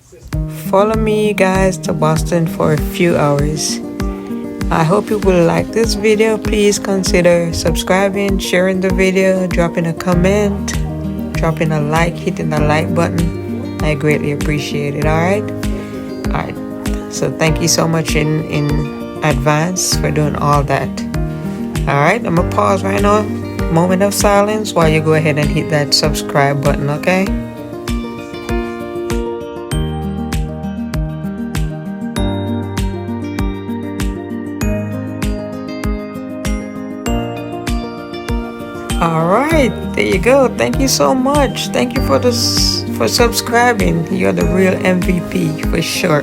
Follow me guys to Boston for a few hours. I hope you will like this video. Please consider subscribing, sharing the video, dropping a comment, dropping a like, hitting the like button. I greatly appreciate it. Alright, so thank you so much in advance for doing all that. Alright, I'm gonna pause right now, moment of silence, while you go ahead and hit that subscribe button. Okay, alright, there you go. Thank you so much. Thank you for subscribing. You're the real MVP for sure.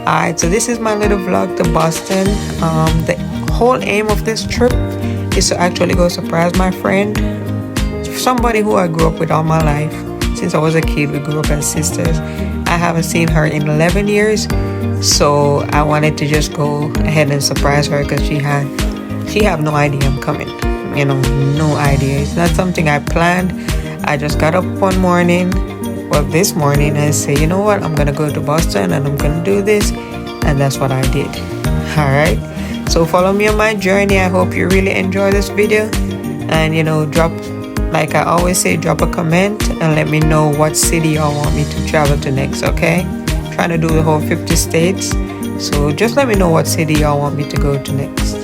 Alright, so this is my little vlog to Boston. The whole aim of this trip is to actually go surprise my friend, somebody who I grew up with all my life. Since I was a kid, we grew up as sisters. I haven't seen her in 11 years, so I wanted to just go ahead and surprise her because she had no idea I'm coming. No idea. It's not something I planned. I just got up one morning, this morning, and say, you know what, I'm gonna go to Boston and I'm gonna do this, and that's what I did. Alright, so follow me on my journey. I hope you really enjoy this video, and drop, like I always say, drop a comment and let me know what city y'all want me to travel to next. Okay, trying to do the whole 50 states, so just let me know what city y'all want me to go to next.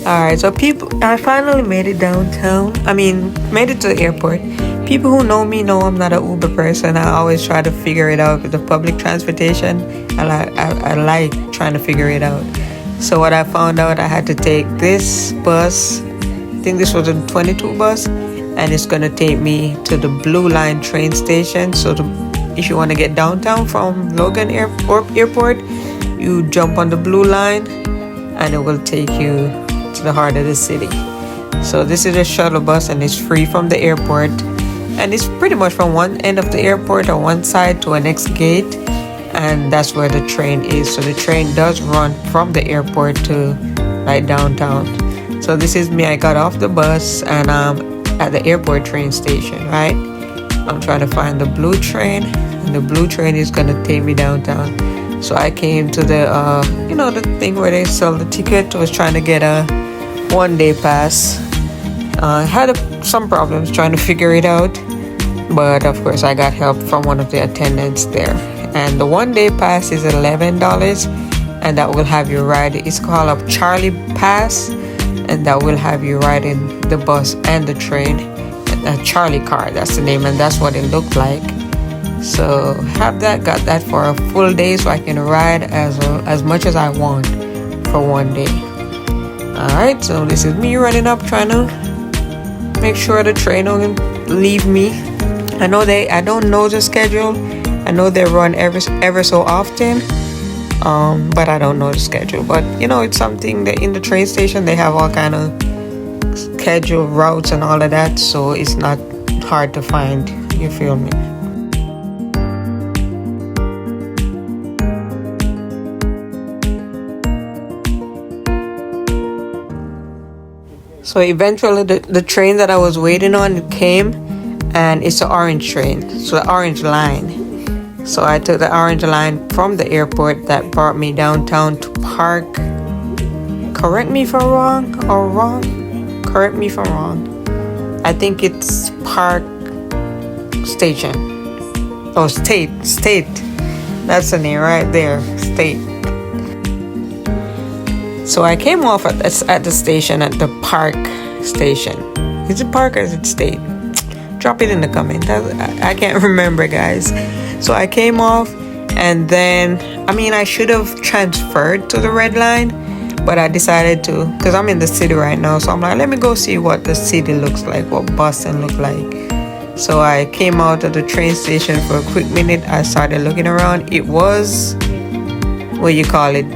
Alright, so I finally made it downtown. Made it to the airport. People who know me know I'm not an Uber person. I always try to figure it out with the public transportation. I like trying to figure it out. So what I found out, I had to take this bus. I think this was a 22 bus, and it's gonna take me to the Blue Line train station. So if you want to get downtown from Logan Airport, you jump on the Blue Line, and it will take you to the heart of the city. So this is a shuttle bus, and it's free from the airport, and it's pretty much from one end of the airport on one side to a next gate, and that's where the train is. So the train does run from the airport to right downtown. So this is me. I got off the bus and I'm at the airport train station, right? I'm trying to find the blue train, and the blue train is gonna take me downtown. So I came to the the thing where they sell the ticket. I was trying to get a one-day pass. Had some problems trying to figure it out, but of course I got help from one of the attendants there. And the one-day pass is $11, and that will have you ride. It's called a Charlie Pass, and that will have you riding the bus and the train. A Charlie car, that's the name, and that's what it looked like. So got that for a full day, so I can ride as much as I want for one day. Alright, so this is me running up, trying to make sure the train don't leave me. I don't know the schedule. I know they run ever so often, but I don't know the schedule. But it's something that in the train station they have all kind of scheduled routes and all of that, so it's not hard to find. You feel me? So eventually the train that I was waiting on, it came, and it's the orange train, so the orange line. So I took the orange line from the airport that brought me downtown to Park. Correct me if I'm wrong. Correct me if I'm wrong. I think it's Park Station. Oh, State. That's the name right there, State. So I came off at the station, at the Park Station. Is it Park or is it State? Drop it in the comment. I can't remember, guys. So I came off, And then, I mean, I should have transferred to the red line, but I decided to, because I'm in the city right now. So I'm like, let me go see what the city looks like, what Boston looked like. So I came out of the train station for a quick minute. I started looking around. It was, what you call it?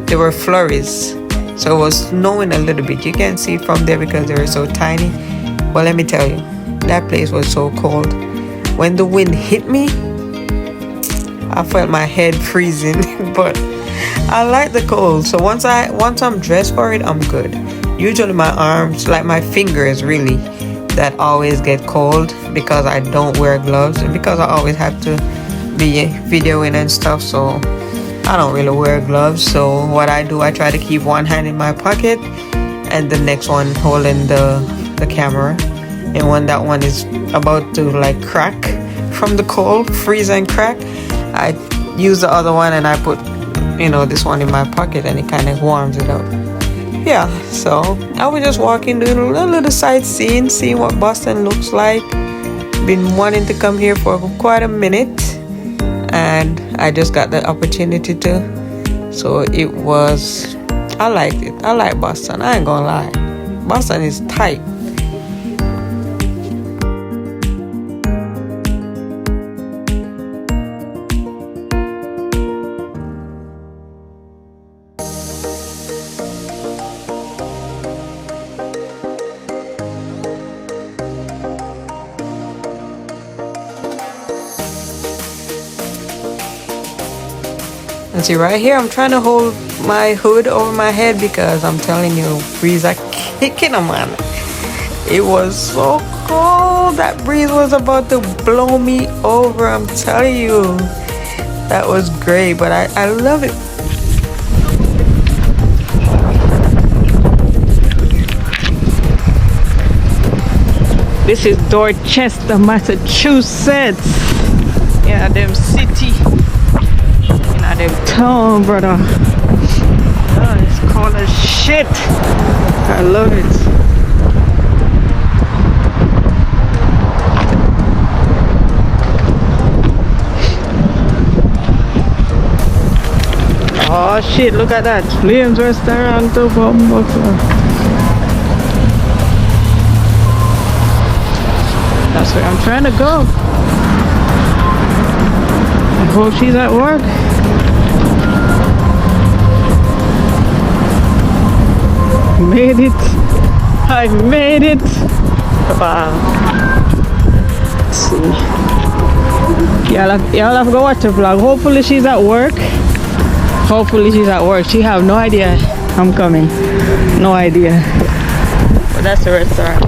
There were flurries. So it was snowing a little bit. You can't see from there because they were so tiny. But let me tell you, that place was so cold. When the wind hit me, I felt my head freezing. But I like the cold. So once I'm dressed for it, I'm good. Usually my arms, like my fingers really, that always get cold because I don't wear gloves and because I always have to be videoing and stuff. So I don't really wear gloves. So what I do, I try to keep one hand in my pocket and the next one holding the camera. And when that one is about to like crack from the cold, freeze and crack, I use the other one and I put, this one in my pocket and it kind of warms it up. Yeah, so I was just walking, doing a little sightseeing, seeing what Boston looks like. Been wanting to come here for quite a minute and I just got the opportunity to. So I liked it. I like Boston. I ain't gonna lie. Boston is tight. And see right here, I'm trying to hold my hood over my head because I'm telling you, breeze are kicking them on. It was so cold. That breeze was about to blow me over. I'm telling you, that was great. But I love it. This is Dorchester, Massachusetts. Yeah, them city. Them town, brother. Oh, it's cold as shit. I love it. Oh shit, look at that. Liam's restaurant to Buffalo. That's where I'm trying to go. I hope she's at work. Made it. I made it. Wow. Let's see. Y'all have to go watch the vlog. Hopefully she's at work. She have no idea I'm coming. No idea. But that's the restaurant.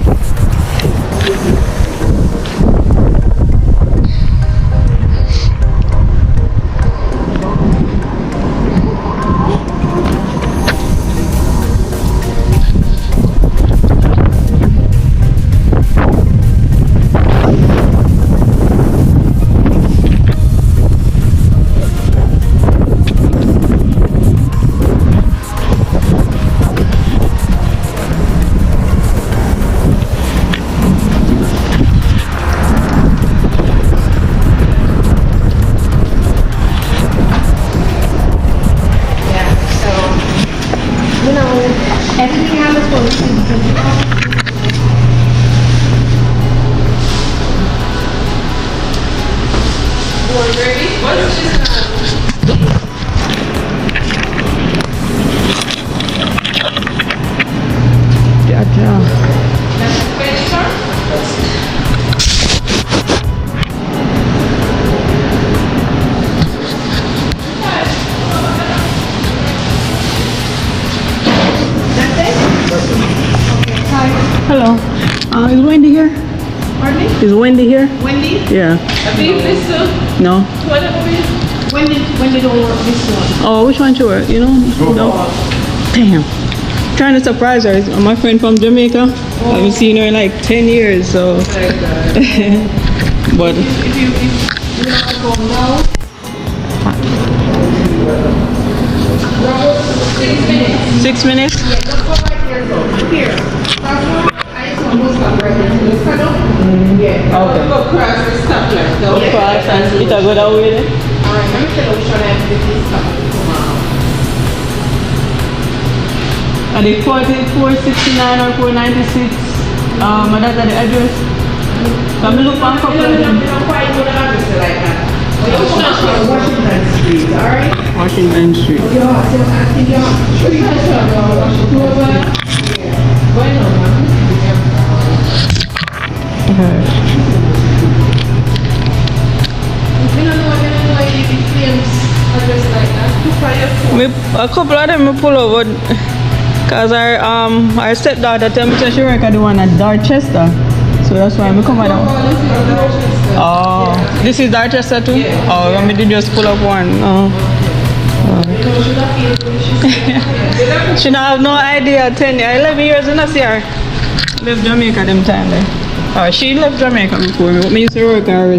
Everything I was going to Hello. Is Wendy here? Pardon me? Is Wendy here? Wendy? Yeah. No. Wendy don't work this one. Oh, which one she work? You know? No. Damn. Trying to surprise her. My friend from Jamaica. I haven't seen her in like 10 years, so. But. If you want to go now. 6 minutes. 6 minutes? Yeah, just go right here. So. Here. I just almost got right into the pedal. Yeah. Okay. Go across the stoplight. Go cross and it will go that way then? Alright, let me tell you which one I have to do tomorrow. Are they 469 or 496? That's the address. Let me look for a couple of them. I'm quite good at address like that. Washington Street, alright? Washington Street. Yeah, I think you're Washington. Going on, man. Okay. You don't know if it claims address like that. Look for your phone. A couple of them me pull over because our stepdaughter tell me that she work at the one at Dorchester. So that's why I come down. Oh, this is Dorchester too? Yeah. Oh, I did just pull up one. Oh. She don't have no idea. 10 years, 11 years in a year. Left Jamaica them time there. Oh, she left Jamaica before me. Me used to work or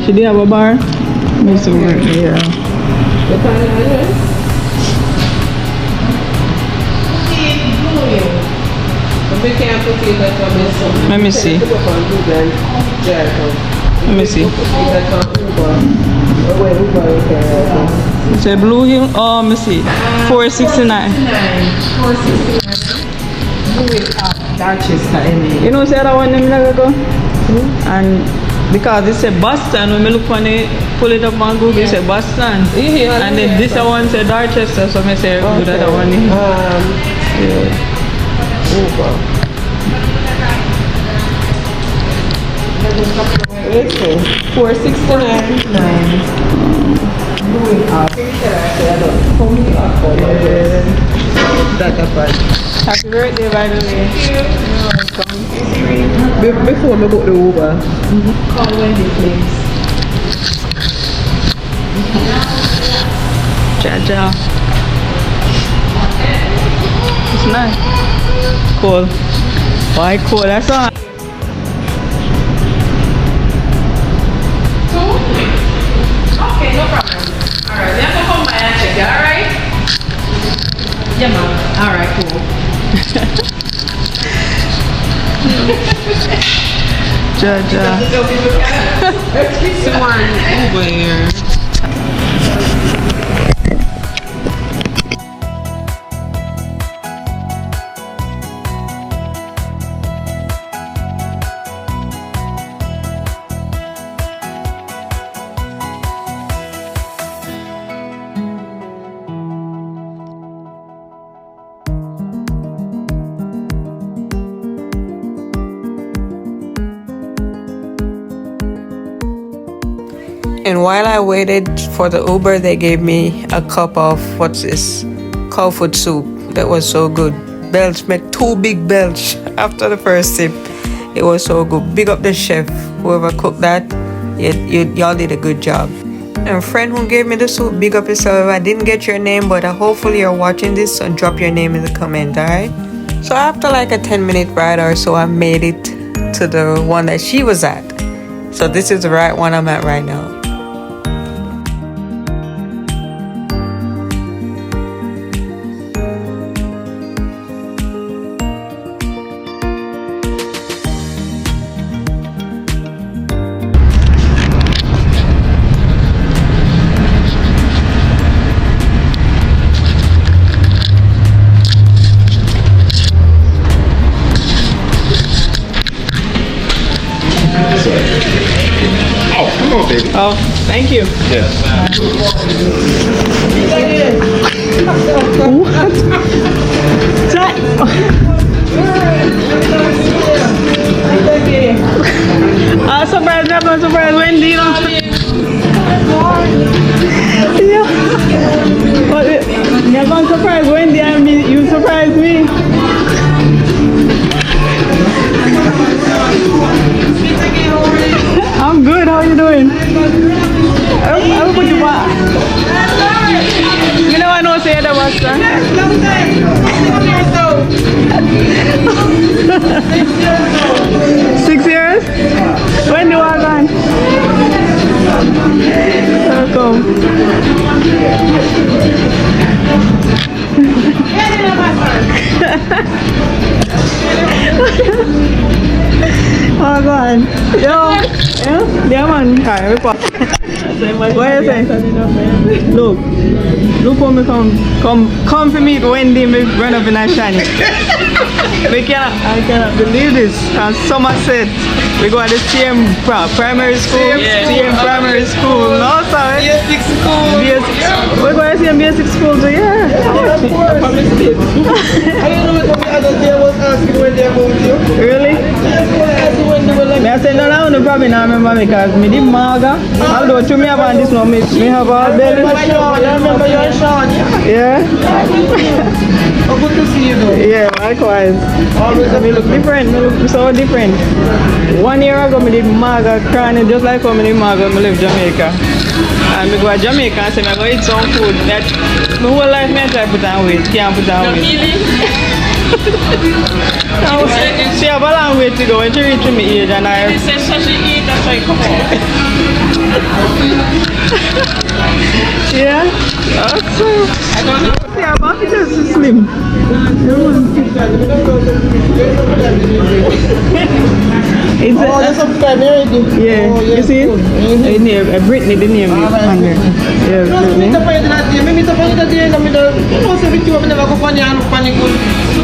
she did have a bar. Me used to work there. What kind of address? We can't put it that on this one. Let me see. Let me see. It's a Blue Hill. Oh, let me see. 469. 469. Dorchester, You know, say that one name like go? And because it's a bus stand, when I look for it, pull it up on Google, it's a bus stand. And then this one say Dorchester, so I say go that one. Yeah. Listen, 469. Happy birthday, by the way. Before we book the Uber, call Wendy, please. Jaja. It's nice. Cool. Why cool? That's all. Okay, no problem. Alright, we have to come by and check it, alright? Yeah, ma'am. Alright, cool. Jaja. Someone Over here. And while I waited for the Uber, they gave me a cup of, what's this? Cow food soup. That was so good. Belch, make 2 big belch after the first sip. It was so good. Big up the chef, whoever cooked that. Y'all did a good job. And friend who gave me the soup, big up yourself. I didn't get your name, but hopefully you're watching this and drop your name in the comment, alright? So after like a 10-minute ride or so, I made it to the one that she was at. So this is the right one I'm at right now. Oh, thank you. Yes. Surprise, never surprise Wendy. Yeah. Never surprise Wendy. I mean, you surprise me. I'm good. How are you doing? I'll put you back. You know I know say that was 6 years? When do I gone? Welcome. Oh God. Yo. Yeah, man. Alright, we What you say? Look how me come for meet Wendy, me run up in a shiny. I cannot believe this. And Somerset, we go to the same primary school. Same primary school. No, sorry. Basic school. We're going to same basic school too, yeah. I don't know what the other day was asking when they about you. Really? Me I say no, probably not remember because me did maga. Although to me about this one, me have a belly. I remember you and Sean. Yeah. Oh, good to see you though. Yeah, likewise. Me look different. Me look so different. 1 year ago, me did maga crying just like how me did maga. Me live Jamaica. And me go to Jamaica and say me go eat some food that my whole life me I try put on weight. Can't put on weight. She have a long way to go when she reach my age and I... She said she eat, that's why come on. Yeah? Awesome. I don't know. Yeah, but it's just slim. It's Oh, that's some kind already. yeah, Oh, you see it? The name, Brittany, the name is on there. Yeah, Brittany. Minta pa yun natin. May minta pa yun natin. Kami daw. Ano sa video kami na makukuha niya? Ano pa ni Kul?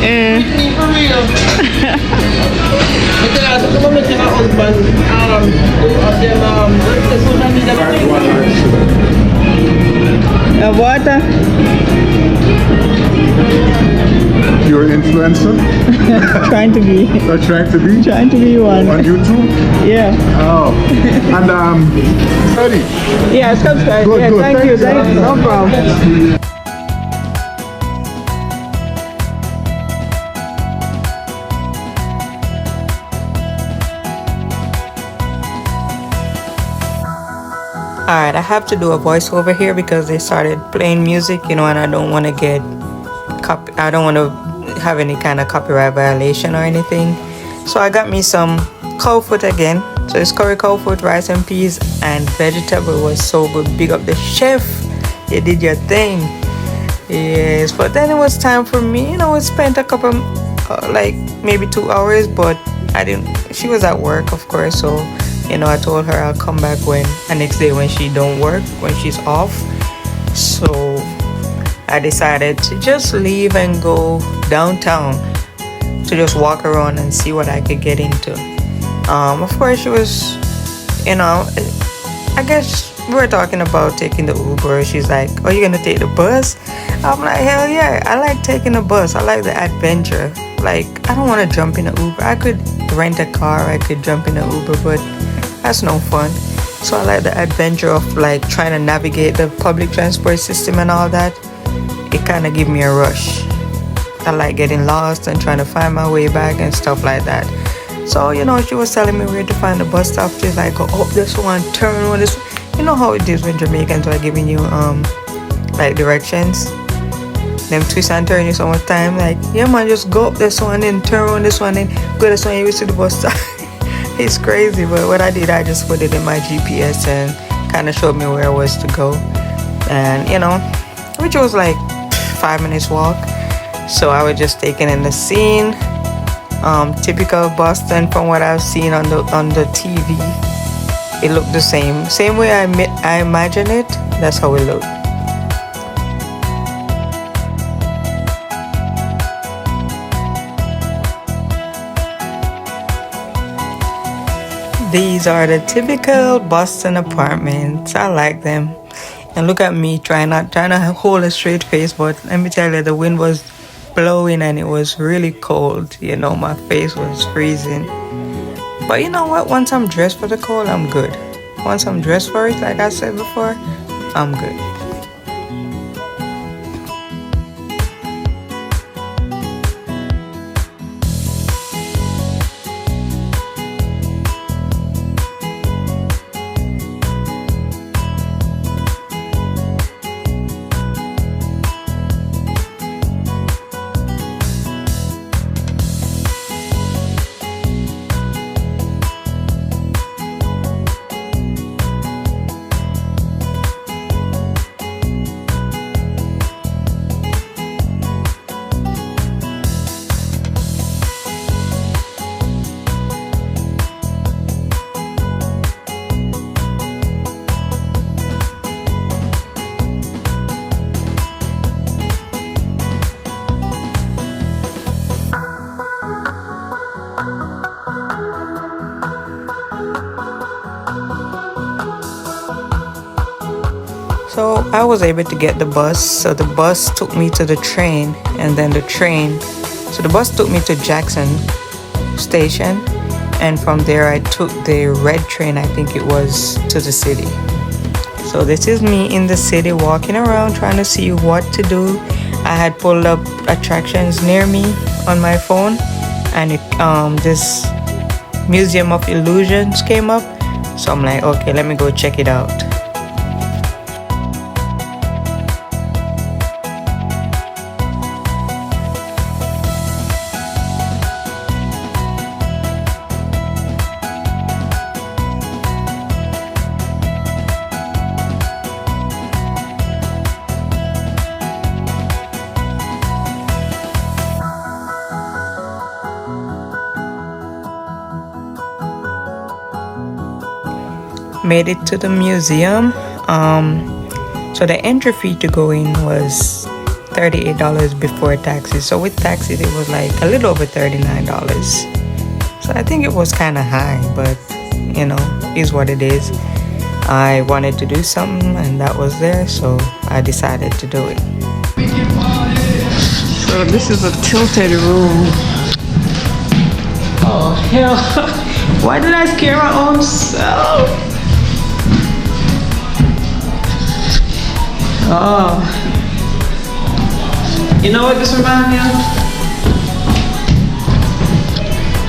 Eh, Ni for real. Ito na. Ito kami sa mga husband. Of them, sa social media. water. You're an influencer? Trying to be. Or trying to be? Trying to be one. On YouTube? Yeah. Oh. And Freddie. Yeah, subscribe. Good, Yeah, good. thank you. Thanks. Thank you. No problem. Alright, I have to do a voiceover here because they started playing music, and I don't want to I don't want to have any kind of copyright violation or anything. So I got me some cow foot again. So it's curry cow foot, rice and peas, and vegetable. It was so good. Big up the chef. You did your thing. Yes, but then it was time for me. We spent a couple, like maybe 2 hours, but I didn't. She was at work, of course, so. I told her I'll come back the next day when she don't work, when she's off. So I decided to just leave and go downtown to just walk around and see what I could get into. Of course, she was, I guess we were talking about taking the Uber. She's like, "Oh, you're gonna take the bus?" I'm like, "Hell yeah, I like taking the bus. I like the adventure. Like, I don't want to jump in an Uber. I could rent a car, I could jump in an Uber, but that's no fun. So I like the adventure of like trying to navigate the public transport system and all that. It kind of give me a rush. I like getting lost and trying to find my way back and stuff like that. So she was telling me where to find the bus stop. She's like, "Go up this one, turn on this." You know how it is when Jamaicans are giving you like directions. Them twist and turn you so much time. Like, yeah man, just go up this one and turn on this one and go this one. You will see the bus stop. It's crazy, but what I did, I just put it in my GPS and kind of showed me where I was to go. And which was like 5 minutes walk. So I was just taking in the scene. Typical Boston from what I've seen on the TV. It looked the same way I imagine it. That's how it looked. These are the typical Boston apartments. I like them. And look at me trying to hold a straight face, but let me tell you, the wind was blowing and it was really cold. My face was freezing. But you know what? Once I'm dressed for the cold, I'm good. Once I'm dressed for it, like I said before, I'm good. So I was able to get the bus. So the bus took me to the train, and then the bus took me to Jackson Station, and from there I took the red train, I think it was, to the city. So this is me in the city walking around trying to see what to do. I had pulled up attractions near me on my phone, and this Museum of Illusions came up. So I'm like, okay, let me go check it out. Made it to the museum. So the entry fee to go in was $38 before taxes. So with taxes it was like a little over $39. So I think it was kind of high, but you know, is what it is. I wanted to do something and that was there, so I decided to do it. So this is a tilted room. Oh hell. Why did I scare my own self? Oh. You know what this reminds me of?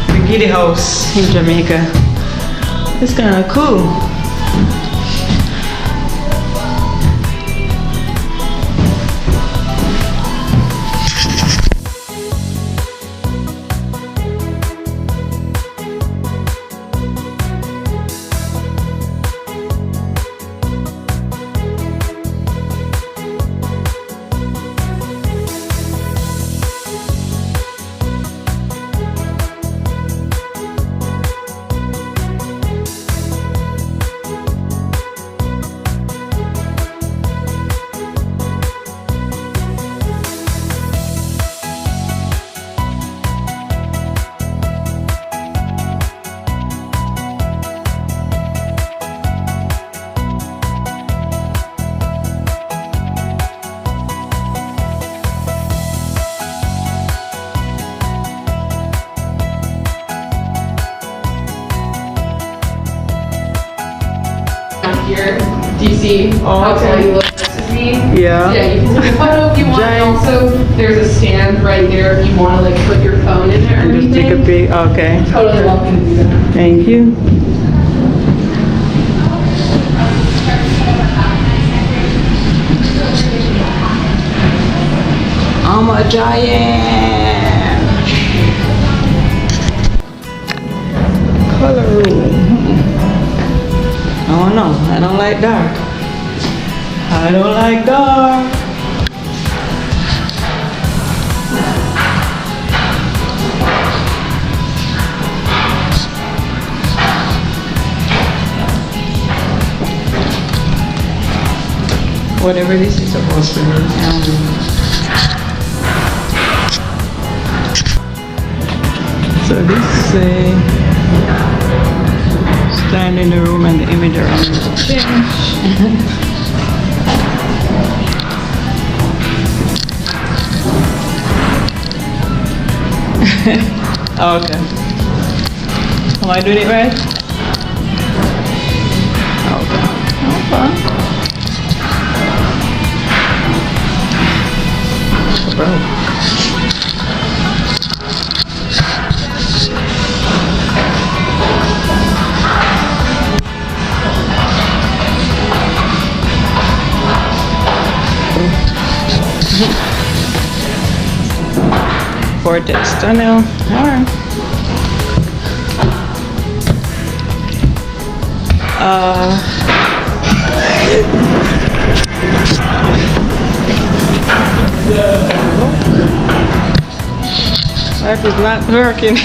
The Giddy House in Jamaica. It's kind of cool. Here, do you see how tall you look to me? Yeah. Yeah, you can take a photo if you want. And also, there's a stand right there if you want to like put your phone in there or Just take a anything. pic. Okay. Totally welcome to do that. Thank you. I'm a giant. Color room. Oh no, I don't like dark. I don't like dark. Whatever this is supposed to be. So this stand in the room and the image around will change. Okay. Am I doing it right? Okay. Bro. Vortex tunnel. Alright. Life is not working.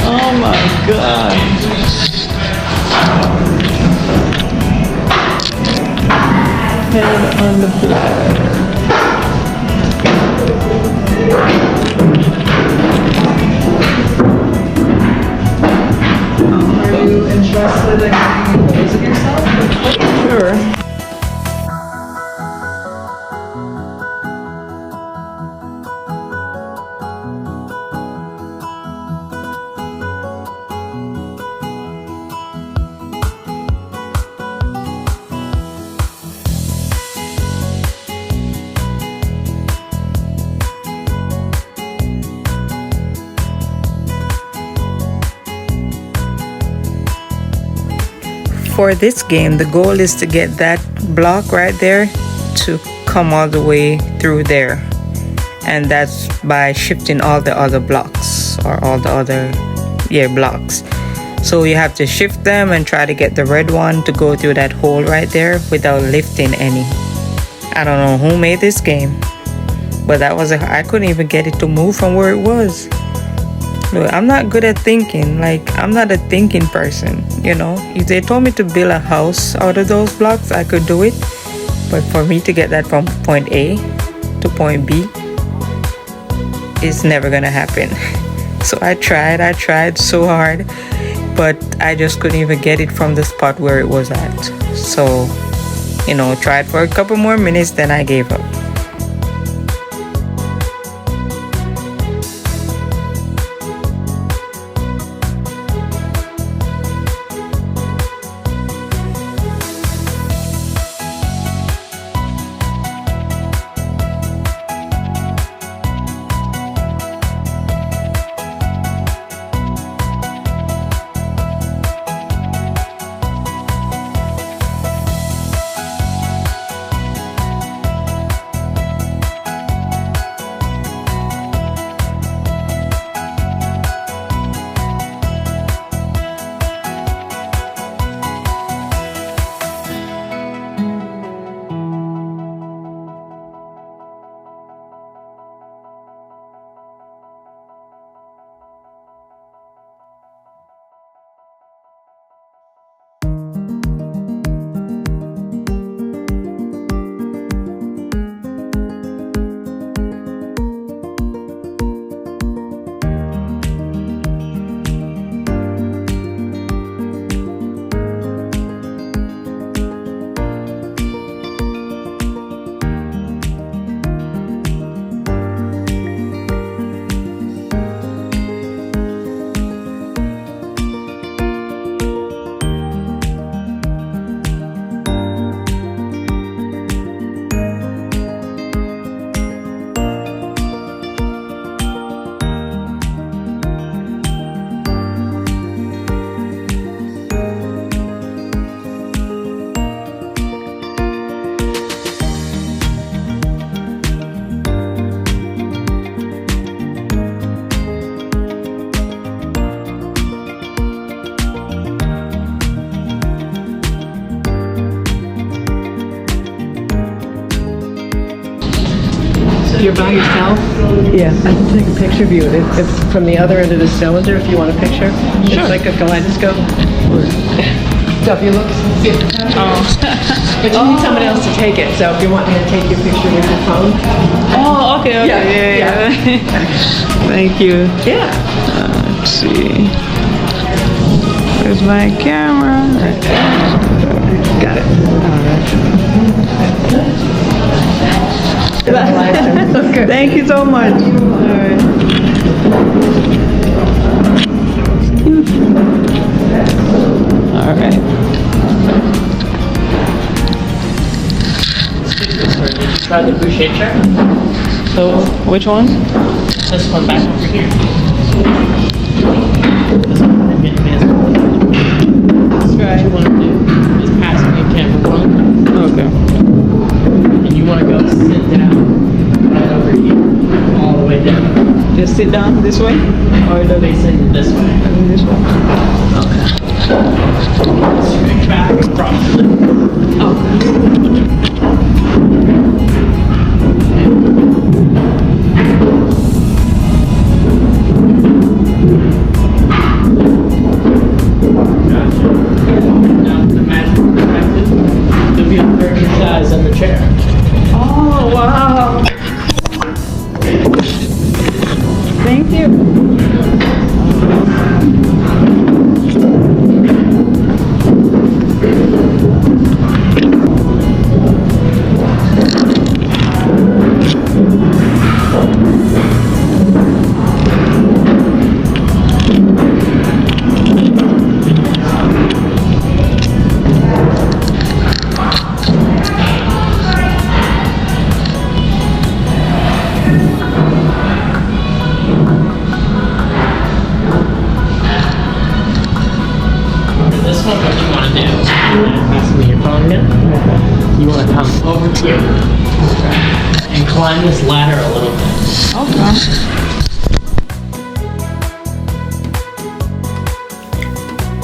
Oh my god. Head on the bladder. Are you interested in getting photos of yourself? for this game, the goal is to get that block right there to come all the way through there. And that's by shifting all the other blocks or all the other blocks. So you have to shift them and try to get the red one to go through that hole right there without lifting any. I don't know who made this game, but I couldn't even get it to move from where it was. Look, I'm not good at thinking. Like, I'm not a thinking person, you know. If they told me to build a house out of those blocks, I could do it. But for me to get that from point A to point B, it's never gonna happen. So I tried so hard, but I just couldn't even get it from the spot where it was at. So, you know, tried for a couple more minutes, then I gave up. You're by yourself? Yeah. I can take a picture of you if from the other end of the cylinder if you want a picture. Sure. It's like a kaleidoscope. So if you look, see it. But you need someone else to take it. So if you want me to take your picture with your phone. Oh, okay. Yeah. Thank you. Yeah. Let's see. Where's my camera? Got it. Okay. Thank you so much. All right. All right. Try the boucher chair. So, which one? This one back over here. This one, the Vietnamese one. What you want to do is pass me camera one. Okay. And you want to go sit down right over here, all the way down. Just sit down this way? Or the Facing this way. this way? Straight back properly. Now the magic perspective, you'll be a third your size on the chair. Oh, wow. Thank you. climb this ladder a little bit. Okay.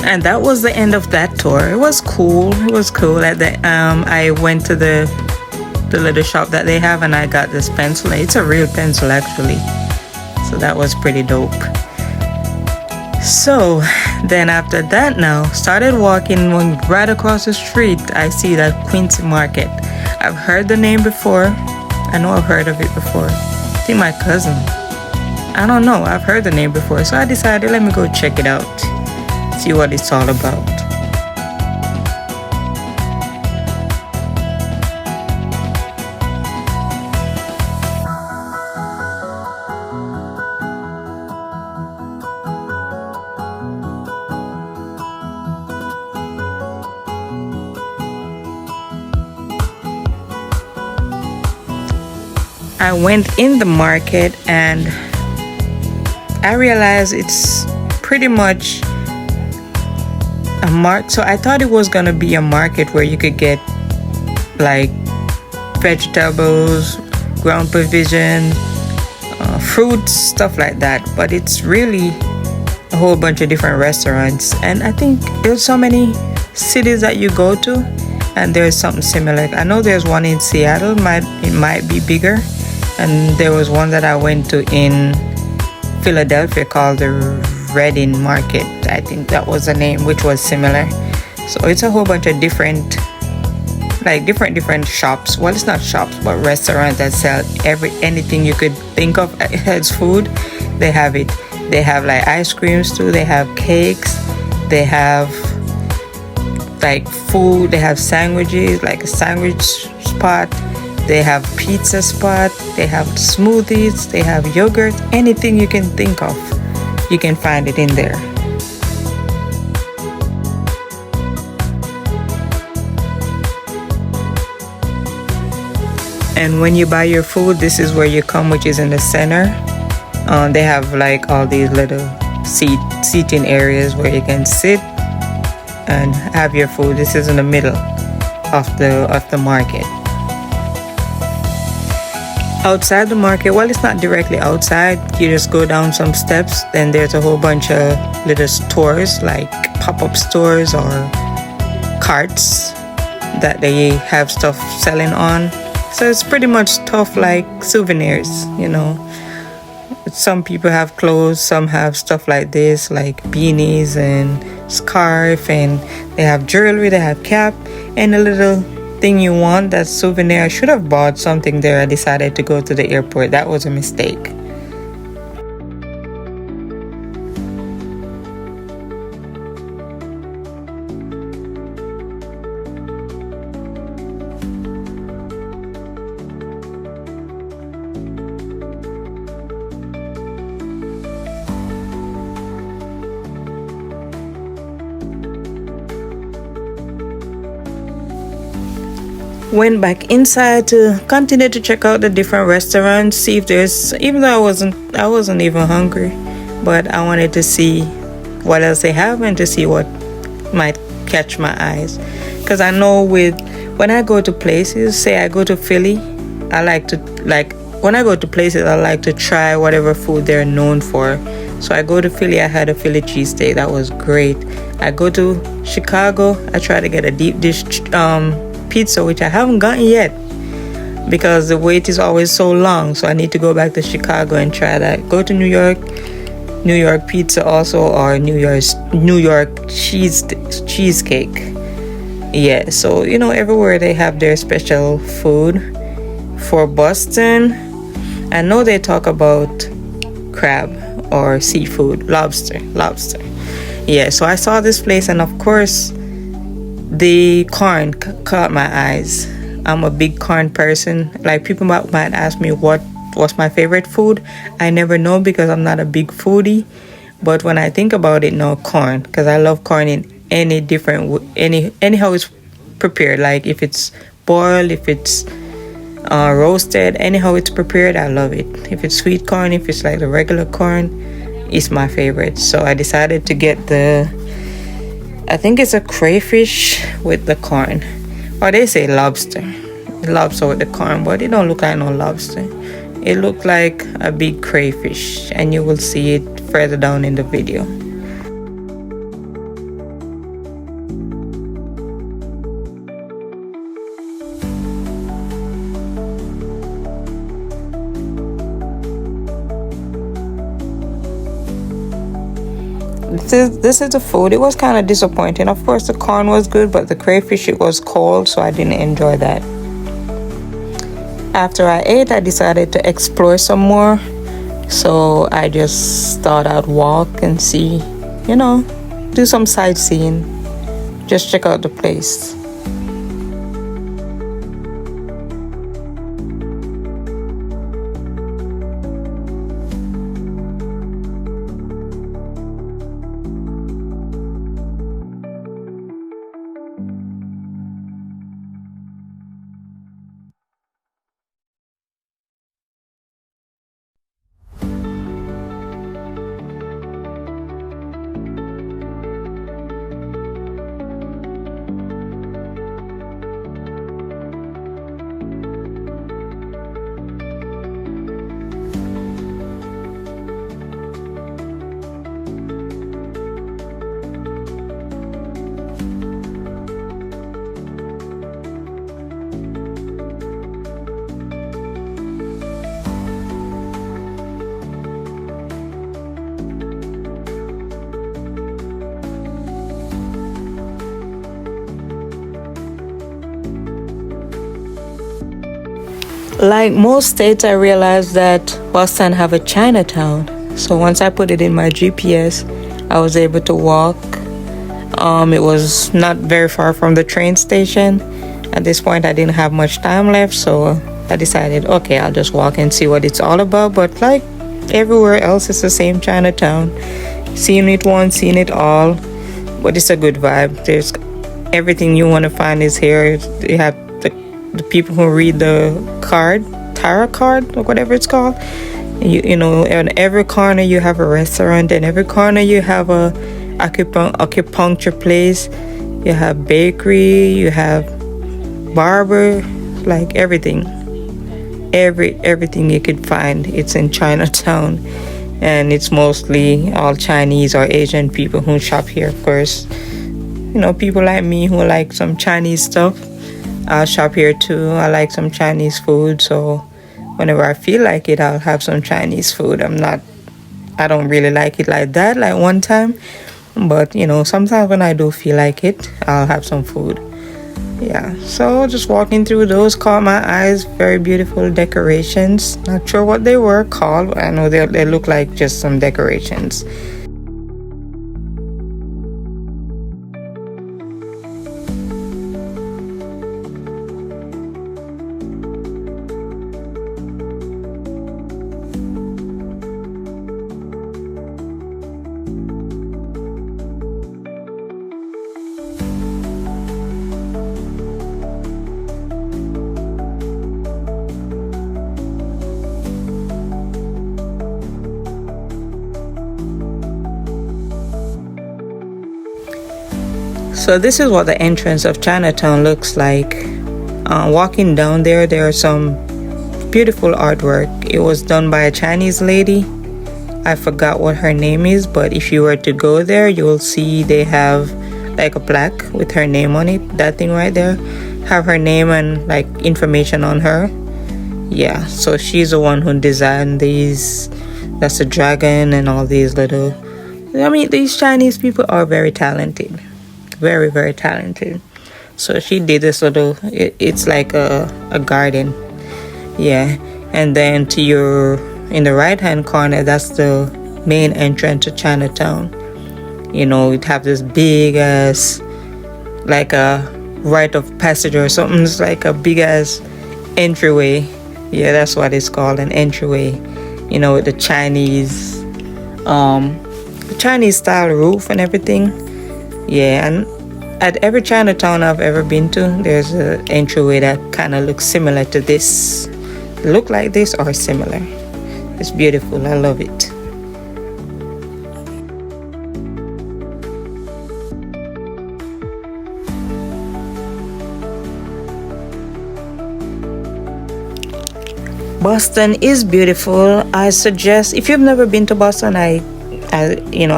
And that was the end of that tour. It was cool. It was cool. At the I went to the little shop that they have, and I got this pencil. It's a real pencil actually. So that was pretty dope. So then after that, now started walking. When right across the street, I see that Quincy Market. I've heard the name before. I know I've heard of it before. I think my cousin. I don't know. I've heard the name before. So I decided, let me go check it out. See what it's all about. I went in the market and I realized it's pretty much a market. So I thought it was gonna be a market where you could get like vegetables, ground provision, fruits, stuff like that. But it's really a whole bunch of different restaurants. And I think there's so many cities that you go to and there's something similar. I know there's one in Seattle, it might be bigger. And there was one that I went to in Philadelphia called the Reading Market. I think that was the name, which was similar. So it's a whole bunch of different shops. Well, it's not shops, but restaurants that sell anything you could think of as food. They have it. They have like ice creams too. They have cakes. They have like food. They have sandwiches, like a sandwich spot. They have pizza spot, they have smoothies, they have yogurt, anything you can think of, you can find it in there. And when you buy your food, this is where you come, which is in the center. They have like all these little seating areas where you can sit and have your food. This is in the middle of the market. Outside the market, well, it's not directly outside. You just go down some steps, then there's a whole bunch of little stores, like pop-up stores or carts that they have stuff selling on. So it's pretty much stuff like souvenirs, you know. Some people have clothes, some have stuff like this, like beanies and scarf, and they have jewelry, they have cap, and a little thing you want, that souvenir. I should have bought something there. I decided to go to the airport. That was a mistake. Went back inside to continue to check out the different restaurants, see if there's, even though I wasn't even hungry, but I wanted to see what else they have and to see what might catch my eyes. Because I know when I go to places, say I go to Philly, when I go to places, I like to try whatever food they're known for. So I go to Philly, I had a Philly cheesesteak, that was great. I go to Chicago, I try to get a deep dish pizza, which I haven't gotten yet because the wait is always so long. So I need to go back to Chicago and try that. Go to New York pizza also, or New York cheesecake. Yeah, so you know, everywhere they have their special food. For Boston, I know they talk about crab or seafood, lobster. Yeah, so I saw this place, and of course the corn caught my eyes. I'm a big corn person. Like, people might ask me what's my favorite food. I never know because I'm not a big foodie. But when I think about it, no, corn, because I love corn in anyhow it's prepared. Like if it's boiled, if it's roasted, anyhow it's prepared, I love it. If it's sweet corn, if it's like the regular corn, it's my favorite. So I decided to get I think it's a crayfish with the corn, or they say lobster. lobster with the corn, but it don't look like no lobster. It looked like a big crayfish, and you will see it further down in the video. This is the food. It was kind of disappointing. Of course, the corn was good, but the crayfish, it was cold, so I didn't enjoy that. After I ate, I decided to explore some more. So I just thought I'd walk and see, do some sightseeing. Just check out the place. Like most states, I realized that Boston have a Chinatown. So once I put it in my GPS, I was able to walk. It was not very far from the train station. At this point, I didn't have much time left, so I decided, okay, I'll just walk and see what it's all about. But like everywhere else, it's the same Chinatown. Seen it once, seen it all. But it's a good vibe. There's everything you want to find is here. You have the people who read the tarot card or whatever it's called. You know, in every corner you have a restaurant, in every corner you have a acupuncture place, you have bakery, you have barber, like everything you could find, it's in Chinatown. And it's mostly all Chinese or Asian people who shop here. Of course, you know, people like me who like some Chinese stuff, I'll shop here too. I like some Chinese food, so whenever I feel like it, I'll have some Chinese food. I don't really like it like that, like one time, but you know, sometimes when I do feel like it, I'll have some food. Yeah, so just walking through those caught my eyes. Very beautiful decorations. Not sure what they were called, but I know they look like just some decorations. So this is what the entrance of Chinatown looks like. Walking down there are some beautiful artwork. It was done by a Chinese lady. I forgot what her name is, but if you were to go there, you'll see they have like a plaque with her name on it. That thing right there have her name and like information on her. Yeah, so she's the one who designed these. That's a dragon and all these little, I mean, these Chinese people are very talented. Very, very talented. So she did this little, it's like a garden. Yeah. And then in the right hand corner, that's the main entrance to Chinatown. You know, it have this big ass, like a rite of passage or something. It's like a big ass entryway. Yeah, that's what it's called, an entryway. You know, with the Chinese style roof and everything. Yeah, and at every Chinatown I've ever been to, there's an entryway that kind of looks similar to this. Look like this or similar. It's beautiful. I love it. Boston is beautiful. I suggest, if you've never been to Boston, I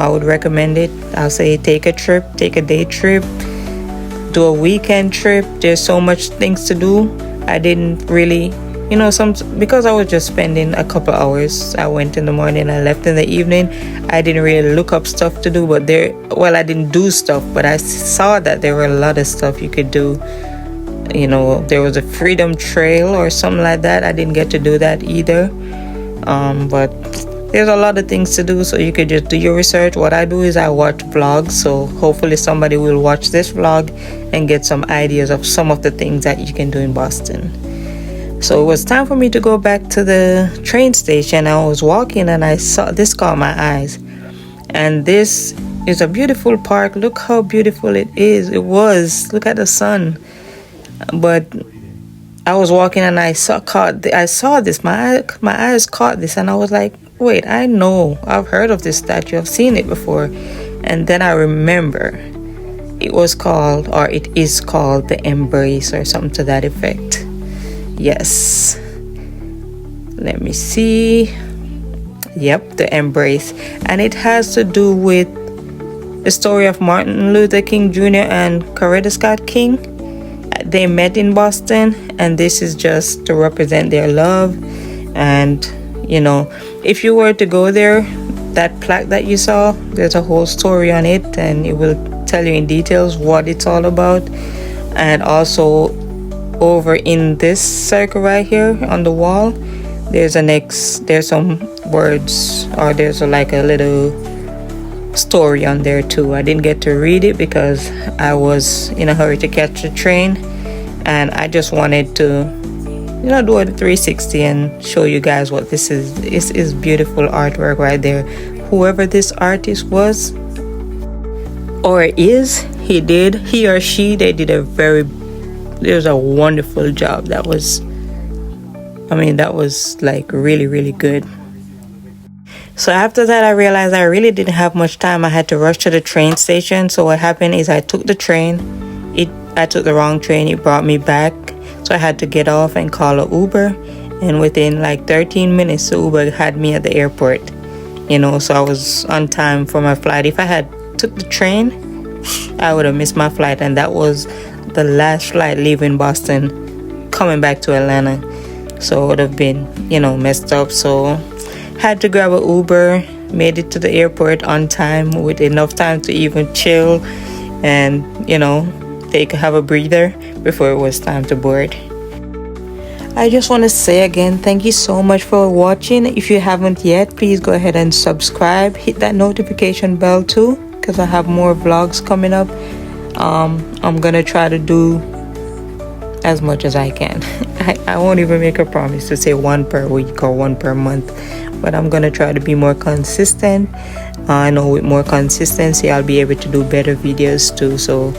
would recommend it. I'll say take a trip, take a day trip, do a weekend trip. There's so much things to do. I didn't really, because I was just spending a couple hours. I went in the morning, I left in the evening. I didn't really look up stuff to do, but I didn't do stuff, but I saw that there were a lot of stuff you could do. There was a Freedom Trail or something like that. I didn't get to do that either. But there's a lot of things to do, so you could just do your research. What I do is I watch vlogs, so hopefully somebody will watch this vlog and get some ideas of some of the things that you can do in Boston. So it was time for me to go back to the train station. I was walking and I saw this, caught my eyes. And this is a beautiful park. Look how beautiful it is. Look at the sun. But I was walking and I saw this. My eyes caught this, and I was like, wait, I know, I've heard of this statue, I've seen it before. And then I remember it is called the Embrace or something to that effect. Yes, let me see. Yep, the Embrace. And it has to do with the story of Martin Luther King Jr. and Coretta Scott King. They met in Boston, and this is just to represent their love. And if you were to go there, that plaque that you saw, there's a whole story on it, and it will tell you in details what it's all about. And also over in this circle right here on the wall, there's some words, or there's a little story on there too. I didn't get to read it because I was in a hurry to catch the train, and I just wanted to do a 360 and show you guys what this is. This is beautiful artwork right there. Whoever this artist was or is, he or she, they did a wonderful job. That was like really, really good. So after that, I realized I really didn't have much time. I had to rush to the train station. So what happened is I took the train. I took the wrong train. It brought me back. So I had to get off and call an Uber. And within like 13 minutes, the Uber had me at the airport. So I was on time for my flight. If I had took the train, I would have missed my flight. And that was the last flight leaving Boston, coming back to Atlanta. So it would have been, messed up. So had to grab an Uber, made it to the airport on time with enough time to even chill and, have a breather before it was time to board. I just want to say again, thank you so much for watching. If you haven't yet, please go ahead and subscribe. Hit that notification bell too, because I have more vlogs coming up. I'm going to try to do as much as I can. I won't even make a promise to say one per week or one per month, but I'm gonna try to be more consistent. I know with more consistency I'll be able to do better videos too, so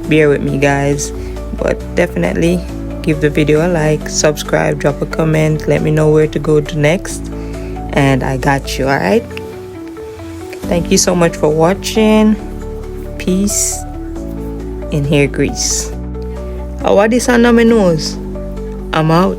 bear with me guys. But definitely give the video a like, subscribe, drop a comment, let me know where to go to next, and I got you. All right, thank you so much for watching. Peace in Hair Grease. What is under my nose? I'm out.